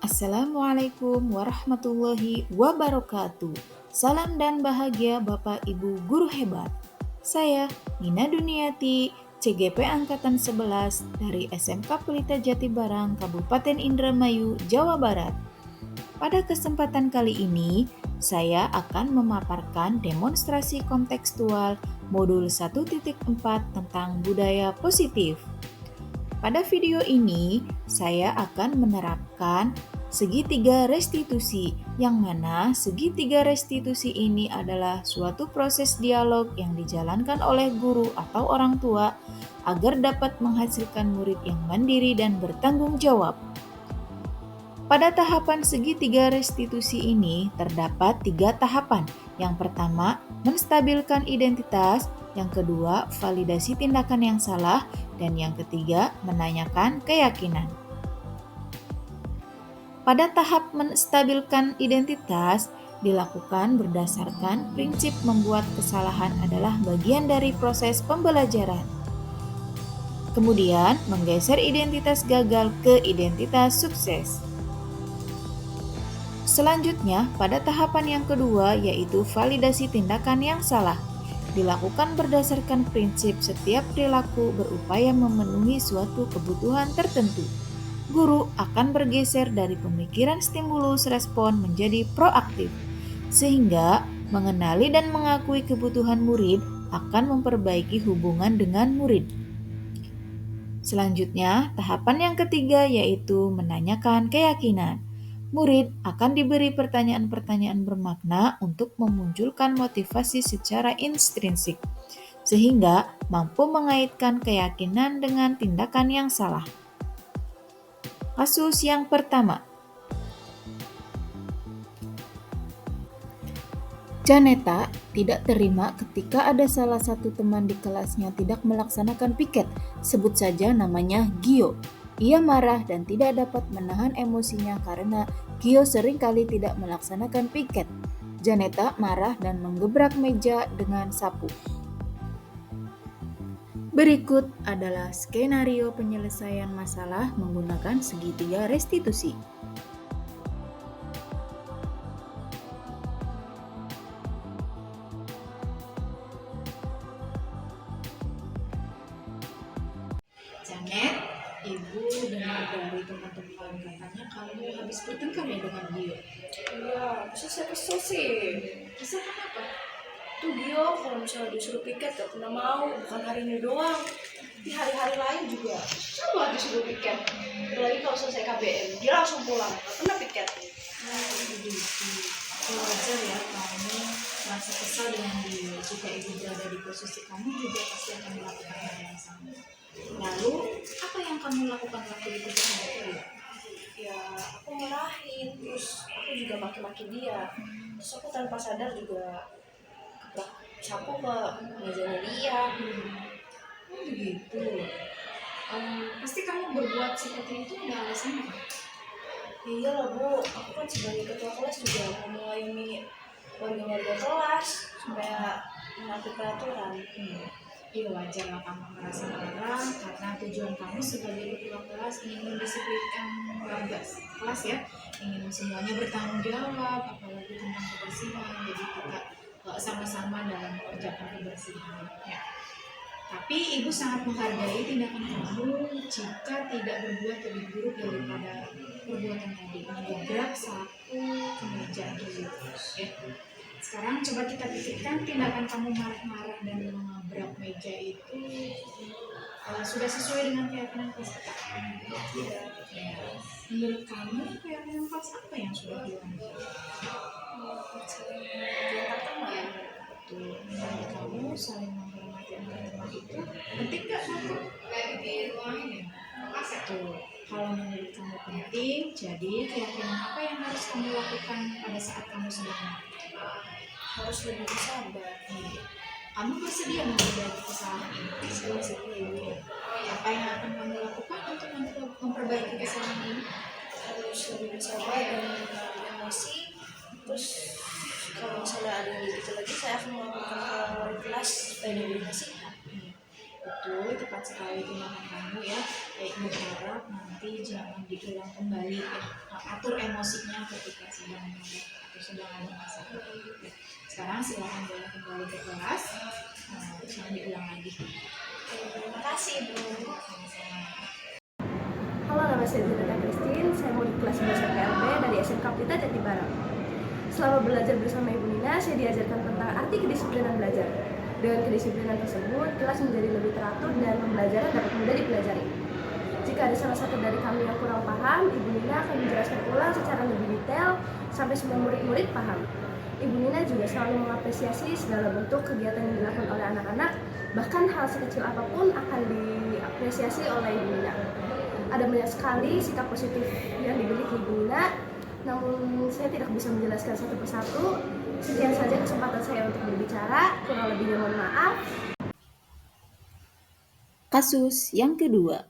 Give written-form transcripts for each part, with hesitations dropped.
Assalamualaikum warahmatullahi wabarakatuh. Salam dan bahagia Bapak Ibu guru hebat. Saya Nina Duniati, CGP Angkatan 11 dari SMK Pelita Jatibarang, Kabupaten Indramayu, Jawa Barat. Pada kesempatan kali ini, saya akan memaparkan demonstrasi kontekstual modul 1.4 tentang budaya positif. Pada video ini, saya akan menerapkan segitiga restitusi, yang mana segitiga restitusi ini adalah suatu proses dialog yang dijalankan oleh guru atau orang tua agar dapat menghasilkan murid yang mandiri dan bertanggung jawab. Pada tahapan segitiga restitusi ini terdapat 3 tahapan. Yang pertama, menstabilkan identitas. Yang kedua, validasi tindakan yang salah. Dan yang ketiga, menanyakan keyakinan. Pada tahap menstabilkan identitas, dilakukan berdasarkan prinsip membuat kesalahan adalah bagian dari proses pembelajaran. Kemudian, menggeser identitas gagal ke identitas sukses. Selanjutnya, pada tahapan yang kedua yaitu validasi tindakan yang salah. Dilakukan berdasarkan prinsip setiap perilaku berupaya memenuhi suatu kebutuhan tertentu. Guru akan bergeser dari pemikiran stimulus respon menjadi proaktif, sehingga mengenali dan mengakui kebutuhan murid akan memperbaiki hubungan dengan murid. Selanjutnya, tahapan yang ketiga yaitu menanyakan keyakinan. Murid akan diberi pertanyaan-pertanyaan bermakna untuk memunculkan motivasi secara intrinsik, sehingga mampu mengaitkan keyakinan dengan tindakan yang salah. Kasus yang pertama, Janeta tidak terima ketika ada salah satu teman di kelasnya tidak melaksanakan piket. Sebut saja namanya Gio. Ia marah dan tidak dapat menahan emosinya karena Gio seringkali tidak melaksanakan piket. Janeta marah dan menggebrak meja dengan sapu. Berikut adalah skenario penyelesaian masalah menggunakan segitiga restitusi. Janet, ibu dengar dari teman-teman katanya kamu habis bertengkar ya dengan Gio. Iya, bisa saya kesel sih. Kesel kenapa? Tuh Gio, kalau misalnya disuruh piket gak pernah mau, bukan hari ini doang. Di hari-hari lain juga coba disuruh piket. Apalagi kalau selesai KBM, dia langsung pulang, gak pernah piket. Begitu. Wajar ya kamu merasa kesal dengan Gio. Jika ibu berada di posisi kamu juga pasti akan melakukan hal yang sama. Lalu, apa yang kamu lakukan waktu itu terhadap Gio? Ya, aku marahin, terus aku juga maki-maki dia. Terus aku tanpa sadar juga kebrak sapu ke mejanya dia. Begitu. Pasti kamu berbuat seperti itu ada alasannya kan? Iya lah Bu, aku kan sebagai ketua kelas juga mau mengayomi warga-warga kelas supaya menaati peraturan. Iya, wajar lah kamu merasa marah karena tujuan kamu sebagai ketua kelas ingin mendisiplinkan warga kelas ya, ingin semuanya bertanggung jawab, apalagi tentang kebersihan. Jadi kita sama-sama dalam mengerjakan kebersihan. Ya. Tapi ibu sangat menghargai tindakan kamu jika tidak berbuat lebih buruk daripada perbuatan tadi, menggebrak sapu ke meja gitu. Ya. Sekarang coba kita pikirkan tindakan kamu marah-marah dan menabrak meja itu sudah sesuai dengan keyakinan kelas kita. Ya. Menurut kamu keyakinan kelas apa yang sudah dilanggar? Yang pertama ya, Betul. Menurut kamu saling menghormati antar teman itu penting nggak di ruang ini? Betul. Kalau menurut kamu penting, jadi keyakinan apa yang harus kamu lakukan pada saat kamu sedang marah? harus lebih bersabar. Kamu bersedia memperbaiki kesalahan ini? Saya bersedia Ibu. Apa yang akan kamu lakukan untuk memperbaiki kesalahan ini? Harus lebih bersabar dan menaati emosi. Terus kalau misalnya ada yang gitu lagi, saya akan melakukan hal wali kelas supaya dia nasihat. Betul, itu tepat sekali tindakan kamu ya. Ibu harap nanti jangan diulang kembali ya. Atur emosinya ketika sedang marah atau sedang ada masalah. Ya. Sekarang silakan boleh kembali ke kelas. Jangan diulang lagi. Terima kasih Bu. Sama-sama. Halo, nama saya Zinata Christine. Saya murid kelas 11 PLB dari SMK Pelita Jatibarang. Selama belajar bersama Ibu Nina, saya diajarkan tentang arti kedisiplinan belajar. Dengan kedisiplinan tersebut, kelas menjadi lebih teratur dan pembelajaran dapat mudah dipelajari. Jika ada salah satu dari kami yang kurang paham, Ibu Nina akan menjelaskan ulang secara lebih detail sampai semua murid-murid paham. Ibu Nina juga selalu mengapresiasi segala bentuk kegiatan yang dilakukan oleh anak-anak, bahkan hal sekecil apapun akan diapresiasi oleh Ibu Nina. Ada banyak sekali sikap positif yang dimiliki Ibu Nina, namun saya tidak bisa menjelaskan satu persatu. Sekian saja kesempatan saya untuk berbicara, kurang lebihnya mohon maaf. Kasus yang kedua.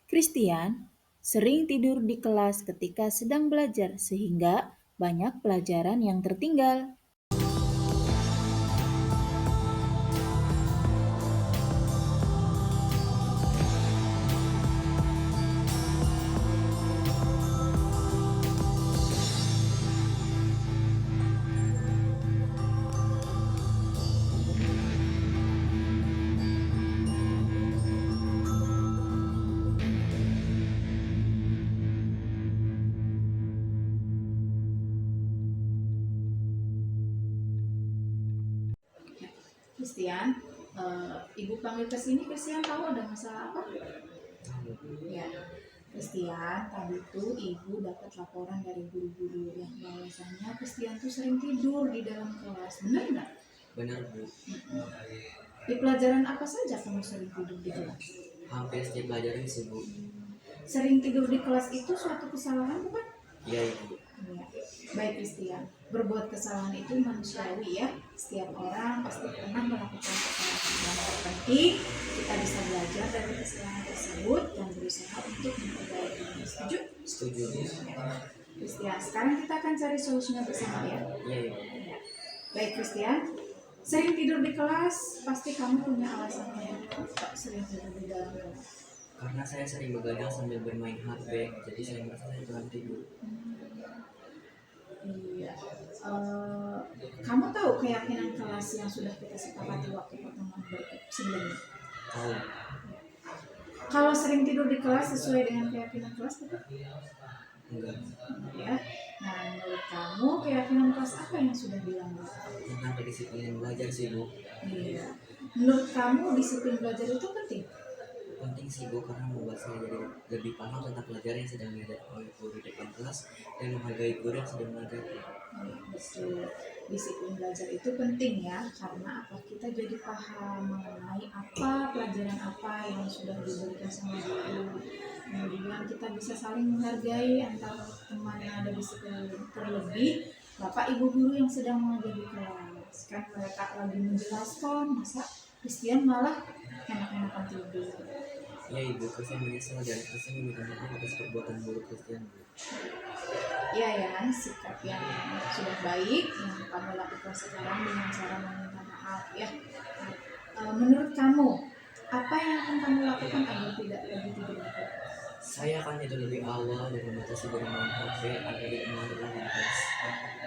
Christian sering tidur di kelas ketika sedang belajar sehingga banyak pelajaran yang tertinggal. Christian, Ibu panggil ke sini. Christian, tahu ada masalah apa? Ya, Christian, tadi tuh Ibu dapat laporan dari guru-guru yang bahwasanya Christian tuh sering tidur di dalam kelas. Benar nggak? Benar Bu, Di pelajaran apa saja kamu sering tidur di kelas? hampir setiap pelajaran sih Bu. Sering tidur di kelas itu suatu kesalahan bukan? Iya Ibu. Ya. Baik Christian, berbuat kesalahan itu manusiawi ya. Setiap orang pasti pernah melakukan kesalahan. Yang terpenting kita bisa belajar dari kesalahan tersebut dan berusaha untuk memperbaikinya. Setuju? Setuju Bu. Christian, sekarang kita akan cari solusinya bersama ya. Iya Ibu. Ya. Baik Christian, sering tidur di kelas, pasti kamu punya alasannya. Kok sering tidur di dalam kelas? Karena saya sering begadang sambil bermain HP, jadi saya merasa saya kurang tidur. Iya. Kamu tahu keyakinan kelas yang sudah kita sepakati waktu pertemuan sebelumnya? Tahu? Kalau sering tidur di kelas sesuai dengan keyakinan kelas, betul? Enggak. Ya. Nah, menurut kamu keyakinan kelas apa yang sudah dilanggar? Tentang kedisiplinan belajar sih Bu. Iya. Menurut kamu disiplin belajar itu penting? Penting sih Bu, karena membuat saya jadi lebih paham tentang pelajaran yang sedang diajarkan oleh guru di depan kelas dan menghargai guru yang sedang mengajarkan. Betul. Disiplin belajar itu penting ya, karena apa, kita jadi paham mengenai apa pelajaran apa yang sudah diberikan sama guru. Kemudian kita bisa saling menghargai antar teman yang ada disiplin. Terlebih bapak ibu guru yang sedang mengajar di kelas, kan mereka lagi menjelaskan, masa Christian malah enak-enakan tidur. Ya Ibu, saya menyesal dan saya meminta maaf atas perbuatan buruk Christian Bu. Ya ya, sikap yang sudah baik yang kamu lakukan sekarang dengan cara meminta maaf ya. Menurut kamu, apa yang akan kamu lakukan agar tidak lagi tidur di kelas? Saya akan tidur lebih awal dan membatasi bermain HP agar tidak mengganggu lagi di kelas.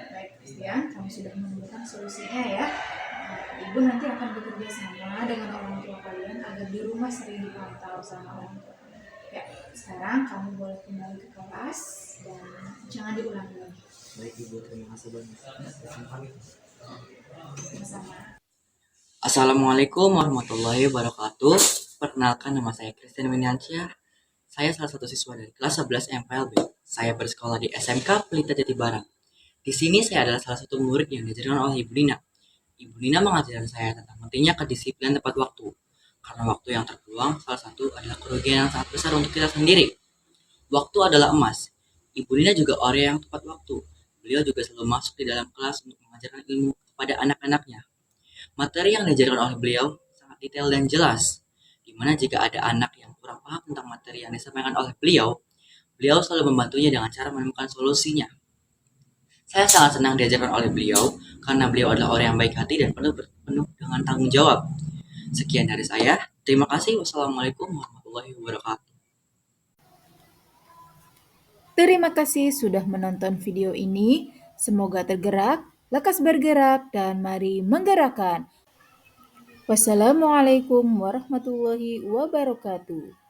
Baik Christian, kamu sudah menemukan solusinya ya. Ibu nanti akan bekerja sama dengan orang tua kalian agar di rumah sering dipantau sama orang tua. Ya, sekarang kamu boleh kembali ke kelas dan jangan diulangi lagi. Baik Ibu, terima kasih banyak. Sampai Sama-sama. Assalamualaikum warahmatullahi wabarakatuh. Perkenalkan, nama saya Christian Winiansyah. Saya salah satu siswa dari kelas 11 MPLB. Saya bersekolah di SMK Pelita Jatibarang. Di sini saya adalah salah satu murid yang diajarkan oleh Ibu Nina. Ibu Nina mengajarkan saya tentang pentingnya kedisiplinan tepat waktu. Karena waktu yang terbuang salah satu adalah kerugian yang sangat besar untuk kita sendiri. Waktu adalah emas. Ibu Nina juga orang yang tepat waktu. Beliau juga selalu masuk di dalam kelas untuk mengajarkan ilmu kepada anak-anaknya. Materi yang diajarkan oleh beliau sangat detail dan jelas, di mana jika ada anak yang kurang paham tentang materi yang disampaikan oleh beliau, beliau selalu membantunya dengan cara menemukan solusinya. Saya sangat senang diajarkan oleh beliau, karena beliau adalah orang yang baik hati dan penuh dengan tanggung jawab. Sekian dari saya. Terima kasih. Wassalamualaikum warahmatullahi wabarakatuh. Terima kasih sudah menonton video ini. Semoga tergerak, lekas bergerak, dan mari menggerakkan. Wassalamualaikum warahmatullahi wabarakatuh.